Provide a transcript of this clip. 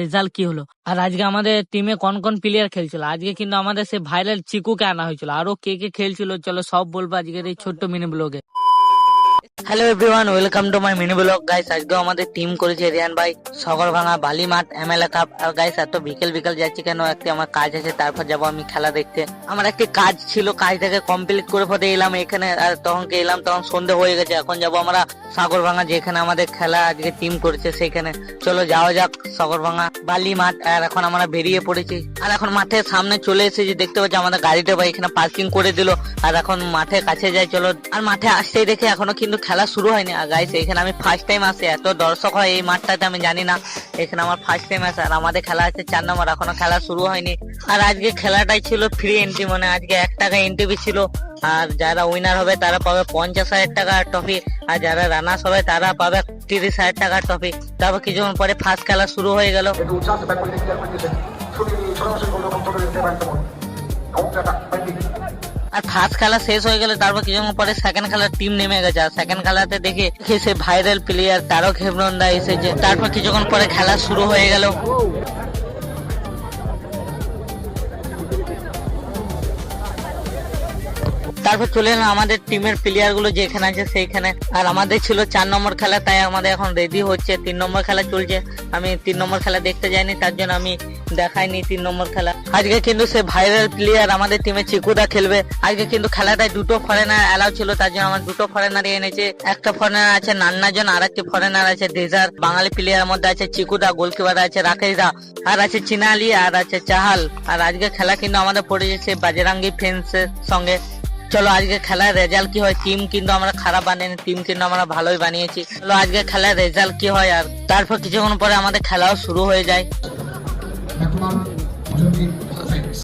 Result কি হলো। আর আজকে আমাদের টিমে কোন কোন প্লেয়ার খেলছিল, আজকে কিন্তু আমাদের সে ভাইরাল চিকুকে আনা হয়েছিল, আরো কে কে খেলছিল চলো সব বলবো আজকের এই ছোট্ট মিনি ব্লগে। Hello everyone, welcome to my mini blog. Guys আজকেও আমাদের টিম করেছে রিয়ান ভাই, সাগরভাঙা, বালিমাঠ, এমএলএ কাপ। আর গাইস এত বিকেল বিকেল যাচ্ছি কেন, একটি আমার কাজ আছে, তারপর যাবো আমি খেলা দেখতে। আমার একটি কাজ ছিল, কাজটাকে কমপ্লিট করে পরে এলাম এখানে। আর তখন এলাম তখন সন্ধে হয়ে গেছে। এখন যাবো আমরা সাগরভাঙা, যেখানে আমাদের খেলা আজকে টিম করেছে সেখানে। চলো যাওয়া যাক সাগরভাঙা বালিমাঠ। আর এখন আমরা বেরিয়ে পড়েছি, আর এখন মাঠের সামনে চলে এসেছি। দেখতে পাচ্ছি আমাদের গাড়িটা ভাই এখানে পার্কিং করে দিল। আর এখন মাঠের কাছে যাই চলো। আর মাঠে আসতেই দেখে এখনো কিন্তু খেলা শুরু হয়নি। আর গাইস এখানে আমি ফার্স্ট টাইম আসি, এত দর্শক হয় এই মাঠটাতে আমি জানি না। এখানে আমার ফার্স্ট টাইম আসে। আর আমাদের খেলা আছে 4 নম্বর, এখনো খেলা শুরু হয়নি। আর আজকে খেলাটাই ছিল ফ্রি এন্ট্রি, মানে আজকে 1 টাকা এন্ট্রি ছিল। আর যারা উইনার হবে তারা পাবে 50,000 টাকার ট্রফি, আর যারা রানার্স হবে তারা পাবে 30,000 টাকার ট্রফি। তারপর কিছুক্ষণ পরে ফার্স্ট খেলা শুরু হয়ে গেল। আর ফার্স্ট খেলা শেষ হয়ে গেলে তারপর কিছুক্ষণ পরে সেকেন্ড খেলার টিম নেমে গেছে। আর সেকেন্ড খেলাতে দেখে সে ভাইরাল প্লেয়ার তারক হেমব্রম এসেছে। তারপর কিছুক্ষণ পরে খেলা শুরু হয়ে গেল। তারপর চলে এলাম আমাদের টিমের প্লেয়ার গুলো যেখানে আছে সেইখানে। আর আমাদের ছিল 4 নম্বর খেলা, তাই আমাদের এখন রেডি হচ্ছে। 3 নম্বর খেলা চলছে। আমি 3 নম্বর খেলা দেখতে যাইনি, তার জন্য আমি দেখাইনি 3 নম্বর খেলা। আজকে কিন্তু সে ভাইরাল প্লেয়ার আমাদের টিমে চিকুদা খেলবে। আজকে কিন্তু খেলাটায় 2টো ফরেনার অ্যালাউ ছিল, তার জন্য আমার 2টো ফরেনার এনেছে। একটা ফরেনার আছে নান্নাজন, আর একটি ফরেনার আছে ডেজার। বাঙালি প্লেয়ারের মধ্যে আছে চিকুদা, গোলকিপার আছে রাকেশ দা, আর আছে চিনালি, আর আছে চাহাল। আর আজকে খেলা কিন্তু আমাদের পড়েছে বাজরাঙ্গি ফ্রেন্ডসের সঙ্গে। চলো আজকে খেলার রেজাল্ট কি হয়। টিম কিন্তু আমরা খারাপ বানিয়েছি, টিম কিন্তু আমরা ভালোই বানিয়েছি। চলো আজকে খেলার রেজাল্ট কি হয়। আর তারপর কিছুক্ষণ পরে আমাদের খেলাও শুরু হয়ে যায়।